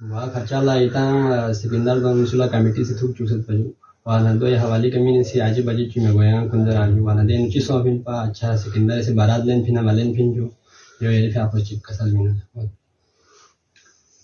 Wa kacala ita sipindal bang sula committee si thuk chusat paju. Wana do ya hawali kami si aji baji chime goyang kundar aju wana den uchi so fin pa acha sipindal se barat len fina malen fin jo yo ye fa approach kasal min.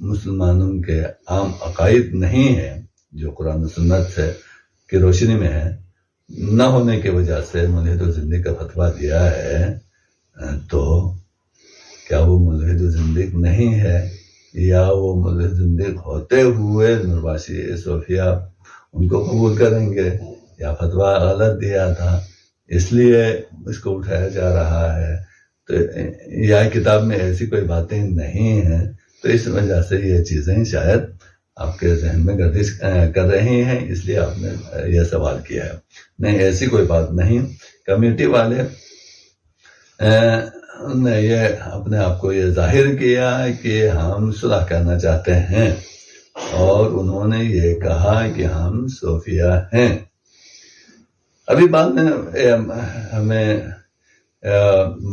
مسلمانوں کے عام عقائد نہیں ہے جو قرآن و سنت سے کی روشنی میں ہے، نہ ہونے کی وجہ سے ملحد و زندق کا فتویٰ دیا ہے، تو کیا وہ ملحد و زندق نہیں ہے، یا وہ ملحد زندق ہوتے ہوئے نورباشی صوفیہ ان کو قبول کریں گے، یا فتویٰ غلط دیا تھا اس لیے اس کو اٹھایا جا رہا ہے، تو یا کتاب میں ایسی کوئی باتیں نہیں ہیں، تو اس وجہ سے یہ چیزیں شاید آپ کے ذہن میں گردش کر رہی ہیں، اس لیے آپ نے یہ سوال کیا ہے۔ نہیں، ایسی کوئی بات نہیں۔ کمیٹی والے نے یہ اپنے آپ کو یہ ظاہر کیا کہ ہم صلح کرنا چاہتے ہیں، اور انہوں نے یہ کہا کہ ہم صوفیہ ہیں۔ ابھی بعد میں ہمیں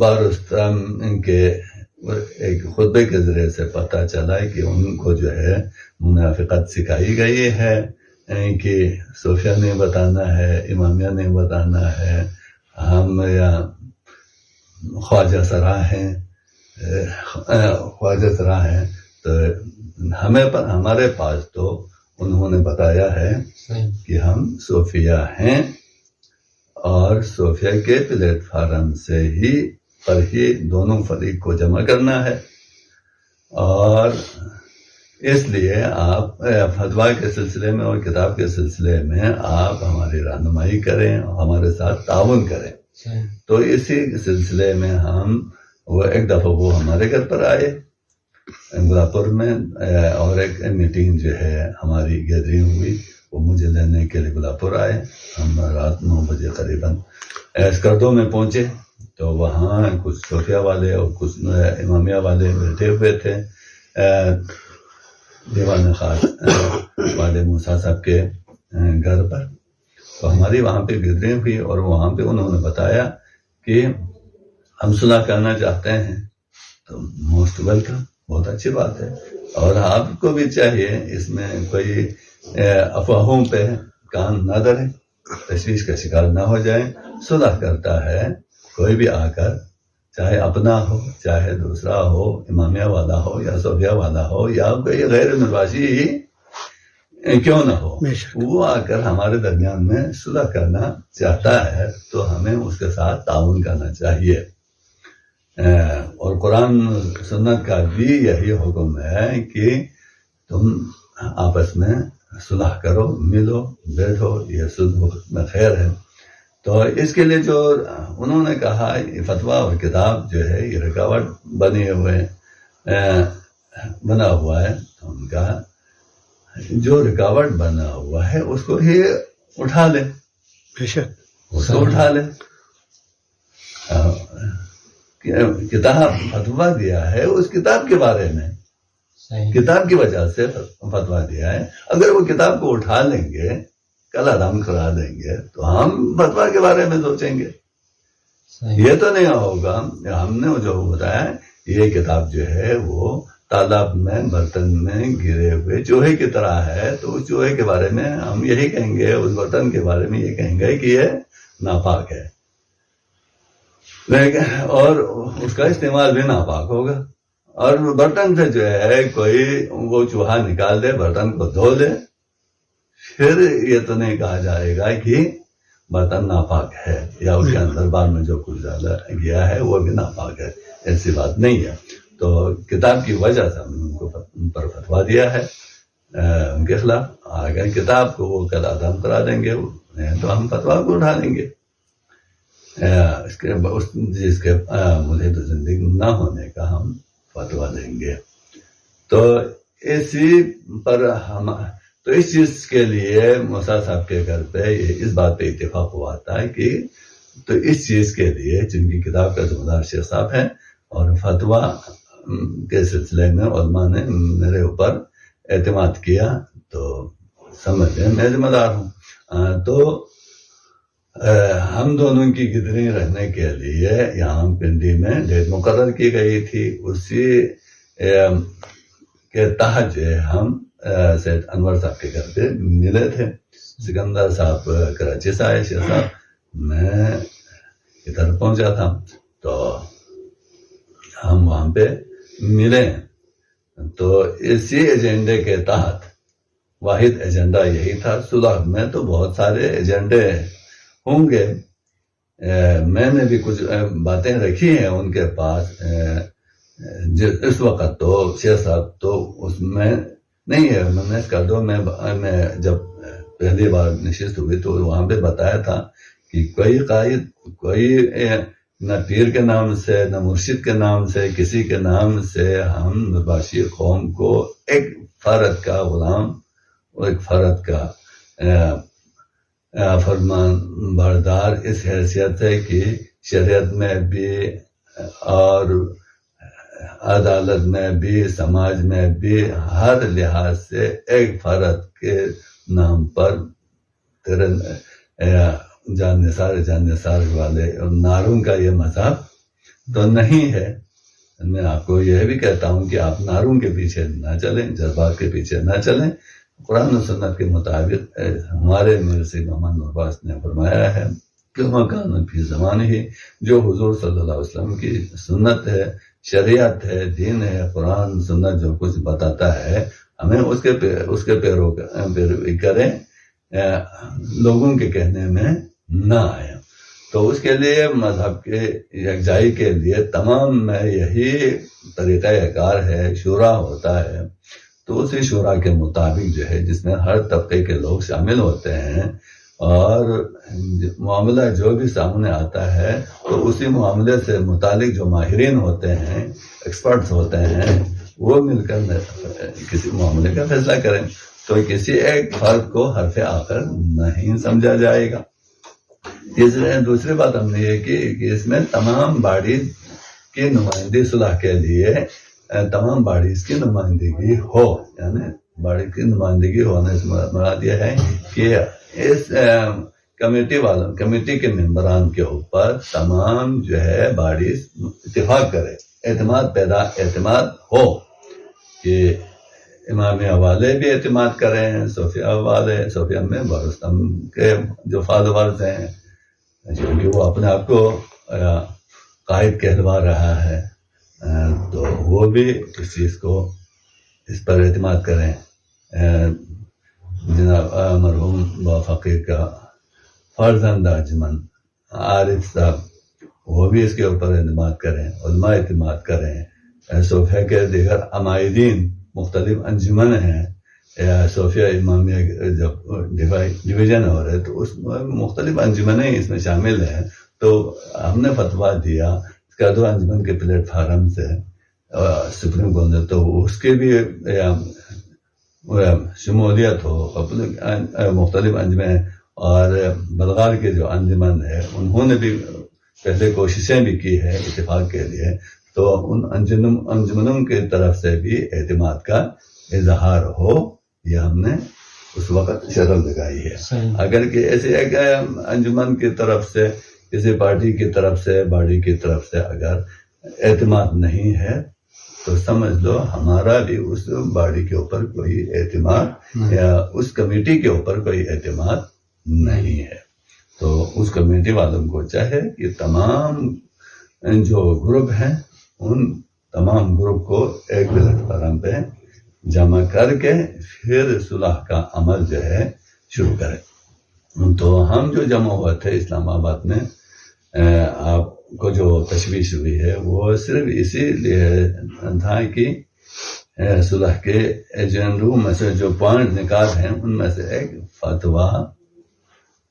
بارستان کے ایک خطبے کے ذریعے سے پتہ چلا کہ ان کو جو ہے منافقت سکھائی گئی ہے کہ صوفیہ نہیں بتانا ہے، امامیہ نہیں بتانا ہے، ہم یا خواجہ سرا ہیں، تو ہمارے پاس تو انہوں نے بتایا ہے کہ ہم صوفیہ ہیں، اور صوفیہ کے پلیٹ فارم سے ہی پر ہی دونوں فریق کو جمع کرنا ہے، اور اس لیے آپ فتویٰ کے سلسلے میں اور کتاب کے سلسلے میں آپ ہماری رہنمائی کریں اور ہمارے ساتھ تعاون کریں۔ تو اسی سلسلے میں وہ ایک دفعہ وہ ہمارے گھر پر آئے گلابپور میں، اور ایک میٹنگ جو ہے ہماری گیدرنگ ہوئی، وہ مجھے لینے کے لیے گلابپور آئے۔ ہم رات 9 بجے قریباً اسکردو میں پہنچے، تو وہاں کچھ صوفیہ والے اور کچھ امامیہ والے بیٹھے ہوئے تھے دیوان خاص والے موسیٰ صاحب کے گھر پر۔ تو ہماری وہاں پہ گیدرنگ ہوئی، اور وہاں پہ انہوں نے بتایا کہ ہم صلح کرنا چاہتے ہیں، تو موسٹ ویلکم، بہت اچھی بات ہے، اور آپ کو بھی چاہیے اس میں کوئی افواہوں پہ کان نہ دھریں، تشویش کا شکار نہ ہو جائیں۔ صلح کرتا ہے کوئی بھی آ کر، چاہے اپنا ہو چاہے دوسرا ہو، امامیہ والا ہو یا صوفیہ والا ہو یا کوئی غیر نرباشی کیوں نہ ہو، وہ آ کر ہمارے درمیان میں صلح کرنا چاہتا ہے تو ہمیں اس کے ساتھ تعاون کرنا چاہیے۔ اور قرآن سنت کا بھی یہی حکم ہے کہ تم آپس میں صلح کرو، ملو بیٹھو، یہ صلح میں خیر ہے۔ تو اس کے لیے جو انہوں نے کہا فتویٰ اور کتاب جو ہے یہ رکاوٹ بنا ہوا ہے، تو ان کا جو رکاوٹ بنا ہوا ہے اس کو ہی اٹھا لے، اس کو اٹھا لے۔ کتاب فتویٰ دیا ہے اس کتاب کے بارے میں، کتاب کی وجہ سے فتویٰ دیا ہے۔ اگر وہ کتاب کو اٹھا لیں گے، کل آرام کرا دیں گے، تو ہم فتویٰ کے بارے میں سوچیں گے۔ یہ تو نہیں ہوگا۔ ہم نے جو بتایا یہ کتاب جو ہے وہ تالاب میں برتن میں گرے ہوئے چوہے کی طرح ہے، تو اس چوہے کے بارے میں ہم یہی کہیں گے، اس برتن کے بارے میں یہ کہیں گے کہ یہ ناپاک ہے، اور اس کا استعمال بھی ناپاک ہوگا۔ اور برتن سے جو ہے کوئی وہ چوہا نکال دے، برتن کو دھو لے، پھر یہ تو نہیں کہا جائے گا کہ برتن ناپاک ہے، یا اس کے اندر بعد میں جو کچھ ڈالا گیا ہے وہ بھی ناپاک ہے، ایسی بات نہیں ہے۔ تو کتاب کی وجہ سے ہم نے ان کو پر فتویٰ دیا ہے ان کے خلاف۔ اگر کتاب کو وہ کل آدم کرا دیں گے تو ہم فتویٰ کو اٹھا لیں گے، جس کے ملحد زندگی نہ ہونے کا ہم فتویٰ دیں گے۔ تو اسی پر تو اس چیز کے لیے موسیٰ صاحب کے گھر پہ اس بات پہ اتفاق ہوا تھا کہ تو اس چیز کے لیے جن کی کتاب کا ذمہ دار شیخ صاحب ہیں، اور فتویٰ کے سلسلے میں علماء نے میرے اوپر اعتماد کیا، تو سمجھ لیں میں ذمہ دار ہوں۔ تو ہم دونوں کی گدری رہنے کے لیے یہاں پنڈی میں ڈیٹ مقرر کی گئی تھی، اسی کے تحت جو ہم سید انور صاحب کے گھر پہ ملے تھے۔ سکندر صاحب کراچی سے آئے، شیخ صاحب میں ادھر پہنچا تھا، تو ہم وہاں پہ ملے تو اسی ایجنڈے کے تحت واحد ایجنڈا یہی تھا. صلح میں تو بہت سارے ایجنڈے ہوں گے، میں نے بھی کچھ باتیں رکھی ہیں ان کے پاس. اس وقت تو شیخ صاحب تو اس میں نہیں ہے. میں نے کر دو، میں جب پہلی بار نشست ہوئی تو وہاں پہ بتایا تھا کہ کوئی قائد، کوئی نہ پیر کے نام سے، نہ مرشد کے نام سے، کسی کے نام سے ہم نباشی قوم کو ایک فرد کا غلام اور ایک فرد کا فرمان بردار اس حیثیت ہے کہ شریعت میں بھی اور عدالت میں بھی، سماج میں بھی ہر لحاظ سے ایک فرد کے نام پر تیرے جان نثار والے اور ناروں کا یہ مذہب تو نہیں ہے. میں آپ کو یہ بھی کہتا ہوں کہ آپ ناروں کے پیچھے نہ چلیں، جذبات کے پیچھے نہ چلیں. قرآن و سنت کے مطابق ہمارے مرشد محمد نوربخش نے فرمایا ہے کہ مکان فی زمان ہی، جو حضور صلی اللہ علیہ وسلم کی سنت ہے، شریعت ہے، دین ہے، قرآن سنت جو کچھ بتاتا ہے ہمیں اس کے پیروی کریں، لوگوں کے کہنے میں نہ آئے. تو اس کے لیے مذہب کے یکجائی کے لیے تمام میں یہی طریقہ کار ہے. شورا ہوتا ہے تو اسی شورا کے مطابق جو ہے، جس میں ہر طبقے کے لوگ شامل ہوتے ہیں، اور معاملہ جو بھی سامنے آتا ہے تو اسی معاملے سے متعلق جو ماہرین ہوتے ہیں، ایکسپرٹس ہوتے ہیں، وہ مل کر کسی معاملے کا فیصلہ کریں. تو کسی ایک فرد کو حرف آخر نہیں سمجھا جائے گا. دوسری بات ہم نے یہ کی کہ اس میں تمام باڈیز کی نمائندگی، صلح کے لیے تمام باڈیز کی نمائندگی ہو، یعنی باڈی کی نمائندگی ہونے سے مراد یہ ہے کہ اس کمیٹی کے ممبران کے اوپر تمام جو ہے باڈیز اتفاق کرے، اعتماد ہو کہ امامیہ والے بھی اعتماد کریں، صوفیہ میں برستم کے جو فالوورز ہیں، کیونکہ وہ اپنے آپ کو قائد کہلوا رہا ہے، تو وہ بھی اس چیز کو، اس پر اعتماد کریں. جناب مرحوم با فقیر کا فرزند انجمن عارف صاحب، وہ بھی اس کے اوپر اعتماد کریں، علماء اعتماد کریں. صوفیہ کے دیگر عمائدین، مختلف انجمن ہیں، صوفیہ امامیہ جب ڈویژن ہو رہے تو اس میں مختلف انجمنیں اس میں شامل ہیں. تو ہم نے فتویٰ دیا دو انجمن کے پلیٹ فارم سے سپریم کورٹ نے، تو اس کے بھی شمولیت ہو. مختلف انجمن اور بلغار کے جو انجمن ہے انہوں نے بھی پہلے کوششیں بھی کی ہے اتفاق کے لیے. تو ان انجمنوں کی طرف سے بھی اعتماد کا اظہار ہو، یہ ہم نے اس وقت شرط لگائی ہے. اگر کہ ایسے ایک انجمن کی طرف سے، کسی پارٹی کی طرف سے، باڈی کی طرف سے اگر اعتماد نہیں ہے تو سمجھ لو ہمارا بھی اس باڈی کے اوپر کوئی اعتماد یا اس کمیٹی کے اوپر کوئی اعتماد نہیں ہے. تو اس کمیٹی والوں کو چاہے کہ تمام جو گروپ ہیں ان تمام گروپ کو ایک پلیٹ فارم پہ جمع کر کے پھر صلح کا عمل جو ہے شروع کریں. تو ہم جو جمع ہوئے تھے اسلام آباد میں، آپ کو جو تشویش ہوئی ہے وہ صرف اسی لیے تھا کہ صلح کے ایجنڈوں میں سے جو پوائنٹ نکات ہیں ان میں سے ایک فتویٰ،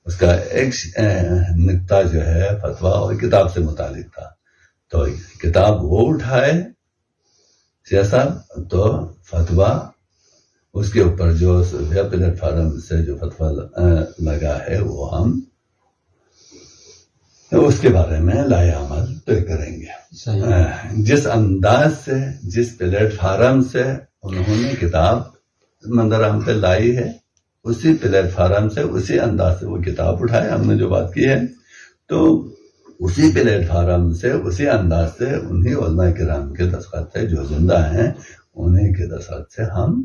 اس کا ایک نقطہ جو ہے فتویٰ اور کتاب سے متعلق تھا. تو کتاب وہ اٹھائے سیاست، تو فتویٰ اس کے اوپر جو پلیٹ فارم سے جو فتویٰ لگا ہے وہ ہم اس کے بارے میں لائے عمل طے کریں گے. جس انداز سے، جس پلیٹ فارم سے انہوں نے کتاب منظر عام پہ لائی ہے، اسی پلیٹ فارم سے، اسی انداز سے وہ کتاب اٹھائے. ہم نے جو بات کی ہے تو اسی پلیٹ فارم سے، اسی انداز سے انہی علماء کرام کے دستخط سے جو زندہ ہیں انہیں کے دستخط سے ہم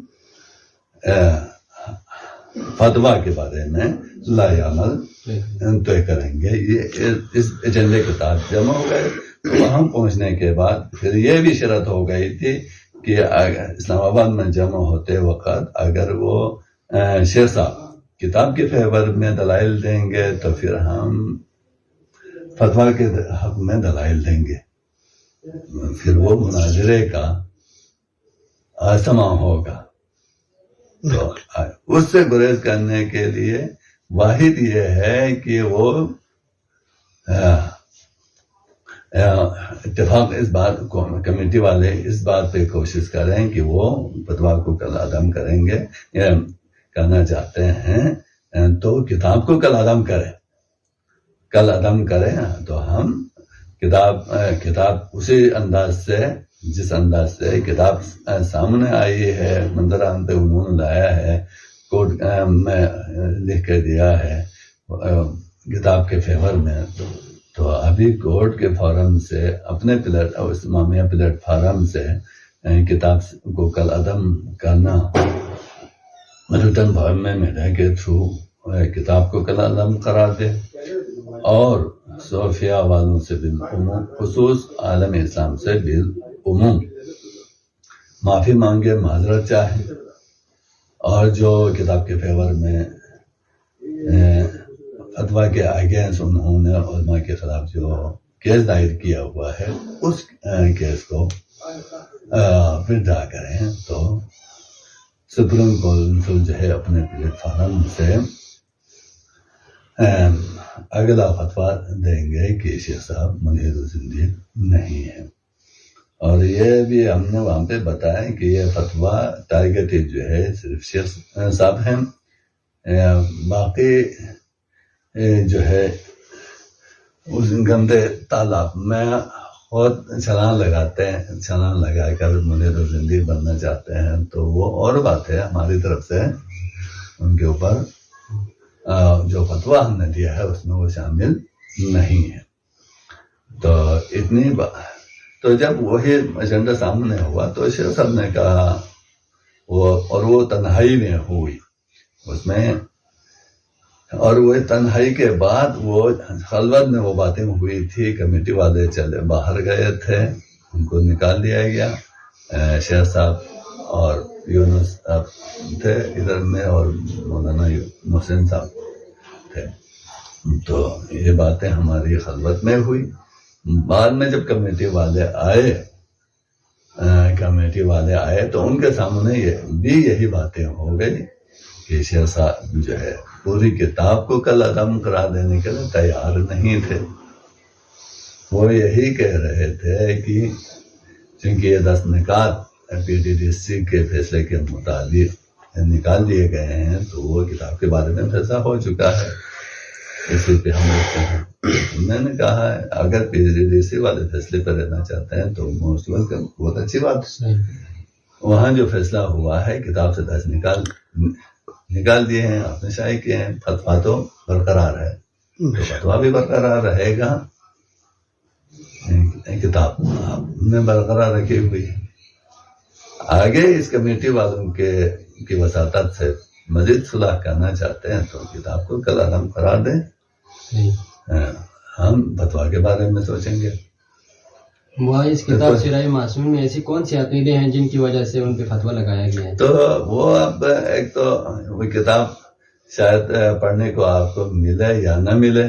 فتویٰ کے بارے میں لائے عمل طے کریں گے. یہ اس ایجنڈے کے تحت جمع ہو گئے. وہاں پہنچنے کے بعد پھر یہ بھی شرط ہو گئی تھی کہ اسلام آباد میں جمع ہوتے وقت اگر وہ شیخ صاحب کتاب کے فیور میں دلائل دیں گے تو پھر ہم فتویٰ کے حق میں دلائل دیں گے، پھر وہ مناظرے کا سما ہوگا۔ تو اس سے گریز کرنے کے لیے واحد یہ ہے کہ وہ اتفاق اس بات کو کمیٹی والے اس بات پہ کوشش کریں کہ وہ فتویٰ کو کل عدم کریں گے یا کرنا چاہتے ہیں تو کتاب کو کل عدم کریں تو ہم کتاب اسی انداز سے جس انداز سے کتاب سامنے آئی ہے، منظران پہ انہوں نے لایا ہے، کوڈ میں لکھ کے دیا ہے کتاب کے فیور میں، تو ابھی کورٹ کے فارم سے اپنے اسلامیہ پلیٹ فارم سے کتاب کو کل عدم کرنا ریٹن فارم میں میڈیا کے تھرو کتاب کو کل عدم قرار دے اور صوفیہ والوں سے بالعموم خصوص عالم اسلام سے بالعموم معافی مانگے، معذرت چاہے، اور جو کتاب کے فیور میں فتویٰ کے اگینسٹ انہوں نے علماء کے خلاف جو کیس دائر کیا ہوا ہے اس کیس کو ودرا کریں تو سپریم کونسل جو ہے اپنے پلیٹ فارم سے اگلا فتویٰ دیں گے کہ شیخ صاحب منیر زندگی نہیں ہے۔ اور یہ بھی ہم نے وہاں پہ بتایا کہ یہ فتویٰ ٹارگیٹڈ جو ہے صرف شیخ صاحب ہیں، باقی جو ہے اس گندے تالاب میں خود چھلانگ لگا کر منیر زندگی بننا چاہتے ہیں تو وہ اور بات ہے، ہماری طرف سے ان کے اوپر جو فتویٰ ہم نے دیا ہے اس میں وہ شامل نہیں ہے۔ تو اتنی تو جب وہی ایجنڈا سامنے ہوا تو شیخ صاحب نے کہا وہ تنہائی میں ہوئی اس میں، اور وہ تنہائی کے بعد وہ خلوت میں وہ باتیں ہوئی تھی، کمیٹی والے چلے باہر گئے تھے، ان کو نکال دیا گیا، شیخ صاحب اور یونس صاحب تھے ادھر میں اور مولانا محسن صاحب تھے، تو یہ باتیں ہماری خلوت میں ہوئی۔ بعد میں جب کمیٹی والے آئے تو ان کے سامنے یہی باتیں ہو گئی کہ شیخ صاحب جو ہے پوری کتاب کو کل عدم قرار دینے کے لیے تیار نہیں تھے۔ وہ یہی کہہ رہے تھے کہ چونکہ یہ 10 نکات PDDC کے فیصلے کے مطابق نکال دیے گئے ہیں تو وہ کتاب کے بارے میں فیصلہ ہو چکا ہے، اسی پہ ہم رہتے ہیں۔ میں نے کہا ہے اگر PDDC والے فیصلے پہ رہنا چاہتے ہیں تو موسٹ ویلکم، بہت اچھی بات ہے۔ وہاں جو فیصلہ ہوا ہے کتاب سے 10 نکال دیے ہیں، آپ نے شائع کیے ہیں، فتویٰ تو برقرار ہے، تو فتویٰ بھی برقرار رہے گا، کتاب آپ نے برقرار رکھی ہوئی ہے۔ آگے اس کمیٹی والوں کی وساطت سے مزید صلاح کرنا چاہتے ہیں تو کتاب کو کل عدم قرار دیں، ہم فتویٰ کے بارے میں سوچیں گے۔ وہ اس کتاب سرائے معصوم میں ایسی کون سی عقیدے ہیں جن کی وجہ سے ان پہ فتویٰ لگایا گیا ہے؟ تو وہ اب ایک تو وہ کتاب شاید پڑھنے کو آپ کو ملے یا نہ ملے،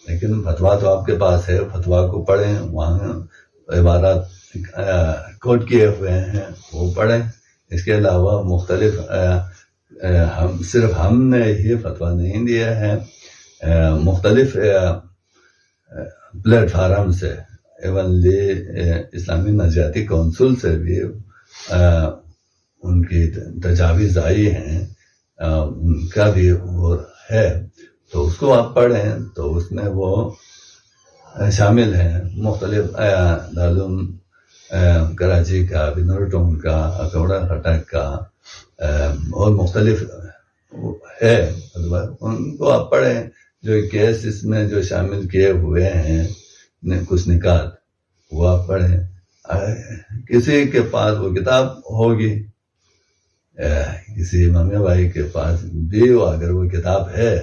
لیکن فتویٰ تو آپ کے پاس ہے، فتویٰ کو پڑھیں، وہاں عبارات کوٹ کیے ہوئے ہیں وہ پڑھیں۔ اس کے علاوہ مختلف صرف ہم نے ہی فتویٰ نہیں دیا ہے، مختلف پلیٹ فارم سے ایونلی اسلامی نظریاتی کونسل سے بھی ان کی تجاویز آئی ہیں، ان کا بھی وہ ہے، تو اس کو آپ پڑھیں تو اس میں وہ شامل ہیں مختلف دارالعلوم کراچی کا، بنورٹون کا، اکوڑا خٹک کا اور مختلف ہے، ان کو آپ پڑھیں۔ جو کیس اس میں جو شامل کیے ہوئے ہیں کچھ نکات وہ آپ پڑھیں۔ کسی کے پاس وہ کتاب ہوگی، کسی امامیہ بھائی کے پاس بھی اگر وہ کتاب ہے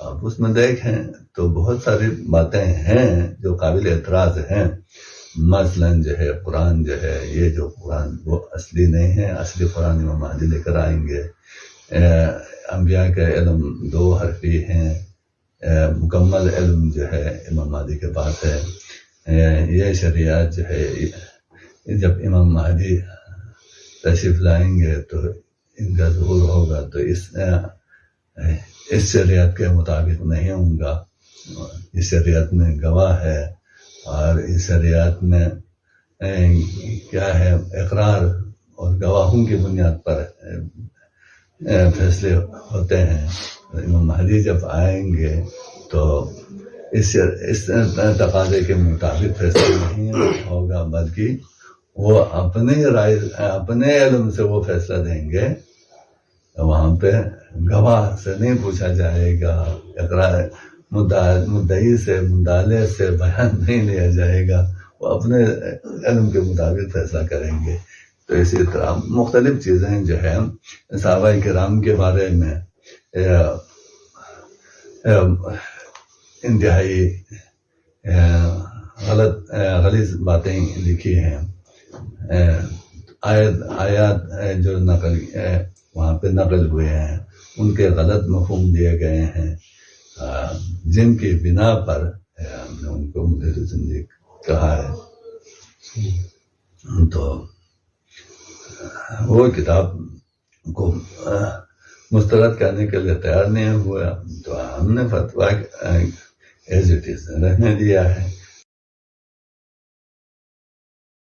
آپ اس میں دیکھیں تو بہت ساری باتیں ہیں جو قابل اعتراض ہیں، مثلاً جو ہے قرآن جو ہے، یہ جو قرآن وہ اصلی نہیں ہے، اصلی قرآن امام مہدی لے کر آئیں گے۔ انبیاء کا علم 2 حرفی ہیں، مکمل علم جو ہے امام مہدی کے پاس ہے۔ یہ شریعت جو ہے جب امام مہدی تشریف لائیں گے تو ان کا ظہور ہوگا، تو اس شریعت کے مطابق نہیں ہوں گا۔ اس شریعت میں گواہ ہے، اور اس شریعت میں کیا ہے، اقرار اور گواہوں کی بنیاد پر فیصلے ہوتے ہیں۔ امام مہدی جب آئیں گے تو اس تقاضے کے مطابق فیصلہ نہیں ہوگا، بلکہ وہ اپنی رائے، اپنے علم سے وہ فیصلہ دیں گے۔ وہاں پہ گواہ سے نہیں پوچھا جائے گا، اقرار مدعی سے، مدعلے سے بیان نہیں لیا جائے گا، وہ اپنے علم کے مطابق فیصلہ کریں گے۔ تو اسی طرح مختلف چیزیں جو ہیں صحابہ کرام کے بارے میں انتہائی غلیظ باتیں لکھی ہیں۔ آیات جو نقل وہاں پہ نقل ہوئے ہیں ان کے غلط مفہوم دیے گئے ہیں، جن کی بنا پر ہم نے ان کو مدیر زندگی کہا ہے۔ تو وہ کتاب کو مسترد کرنے کے لیے تیار نہیں ہوا، تو ہم نے فتویٰ ایز اٹ از رہنے دیا ہے۔